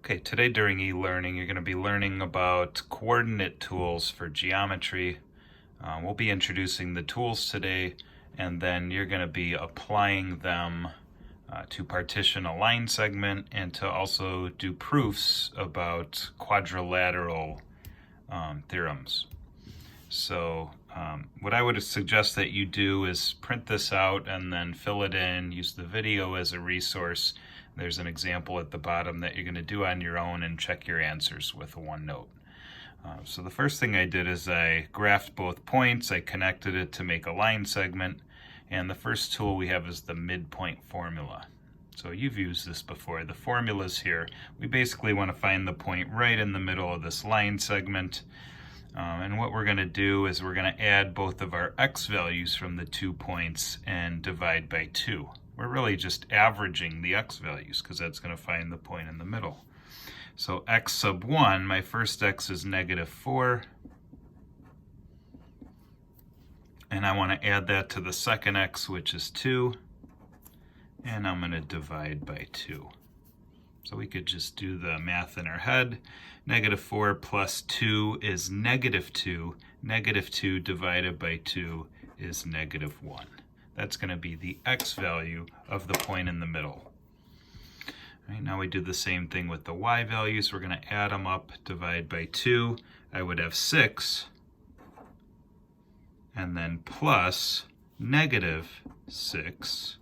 Okay, today during e-learning, you're going to be learning about coordinate tools for geometry. We'll be introducing the tools today, and then you're going to be applying them to partition a line segment and to also do proofs about quadrilateral theorems. So what I would suggest that you do is print this out and then fill it in, use the video as a resource. There's an example at the bottom that you're going to do on your own and check your answers with a OneNote. So the first thing I did is I graphed both points, I connected it to make a line segment, and the first tool we have is the midpoint formula. So you've used this before. The formula's here. We basically want to find the point right in the middle of this line segment. And what we're going to do is we're going to add both of our x values from the 2 points and divide by 2. We're really just averaging the x values because that's going to find the point in the middle. So x sub 1, my first x is -4. And I want to add that to the second x, which is 2. And I'm going to divide by 2. So we could just do the math in our head. -4 plus 2 is -2. -2 divided by 2 is -1. That's going to be the x value of the point in the middle. All right, now we do the same thing with the y values. We're going to add them up, divide by 2. I would have 6. And then plus -6.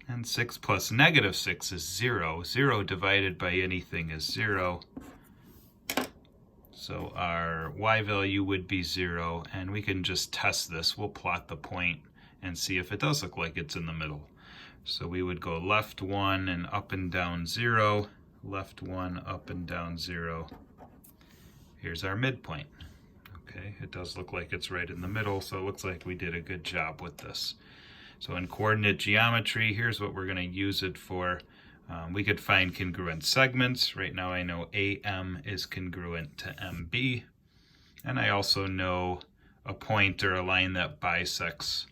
And 6 plus -6 is 0. 0 divided by anything is 0. So our y value would be 0, and we can just test this. We'll plot the point and see if it does look like it's in the middle. So we would go left 1 and up and down 0, left 1, up and down 0. Here's our midpoint. Okay, it does look like it's right in the middle, so it looks like we did a good job with this. So in coordinate geometry, here's what we're going to use it for. We could find congruent segments. Right now I know AM is congruent to MB. And I also know a point or a line that bisects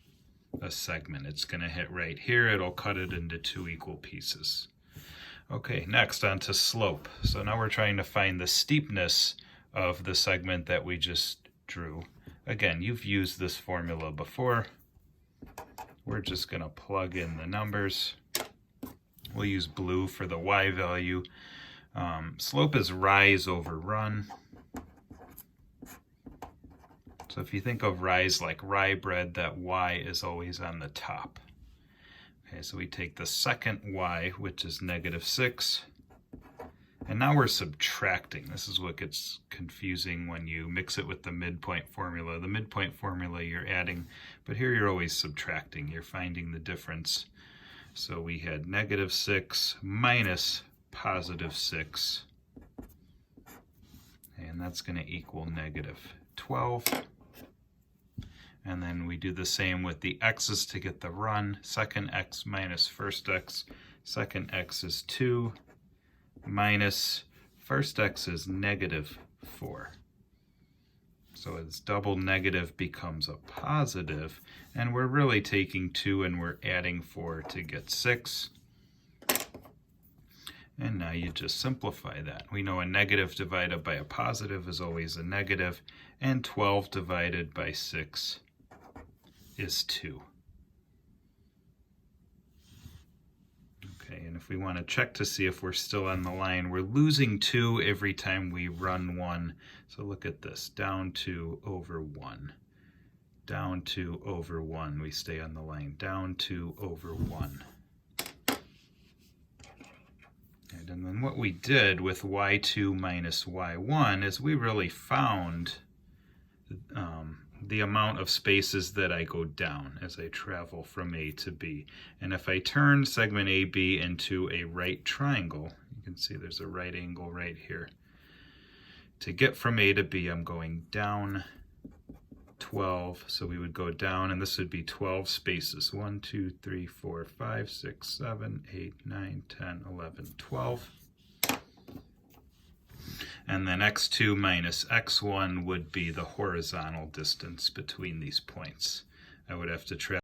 a segment. It's going to hit right here. It'll cut it into 2 equal pieces. Okay, next on to slope. So now we're trying to find the steepness of the segment that we just drew. Again, you've used this formula before. We're just going to plug in the numbers. We'll use blue for the y value. Slope is rise over run. So if you think of rise like rye bread, that y is always on the top. Okay, so we take the second y, which is -6. And now we're subtracting. This is what gets confusing when you mix it with the midpoint formula. The midpoint formula you're adding, but here you're always subtracting. You're finding the difference. So we had -6 minus +6. And that's going to equal -12. And then we do the same with the x's to get the run. Second x minus first x. Second x is 2. Minus first x is -4. So its double negative becomes a positive, and we're really taking 2 and we're adding 4 to get 6. And now you just simplify that. We know a negative divided by a positive is always a negative, and 12 divided by 6 is 2. Okay, and if we want to check to see if we're still on the line, we're losing 2 every time we run 1. So look at this, down 2 over 1. Down 2 over 1, we stay on the line, down 2 over 1. And then what we did with y2 minus y1 is we really found the amount of spaces that I go down as I travel from A to B. And if I turn segment AB into a right triangle, you can see there's a right angle right here. To get from A to B, I'm going down 12. So we would go down, and this would be 12 spaces. 1, 2, 3, 4, 5, 6, 7, 8, 9, 10, 11, 12. And then x2 minus x1 would be the horizontal distance between these points. I would have to travel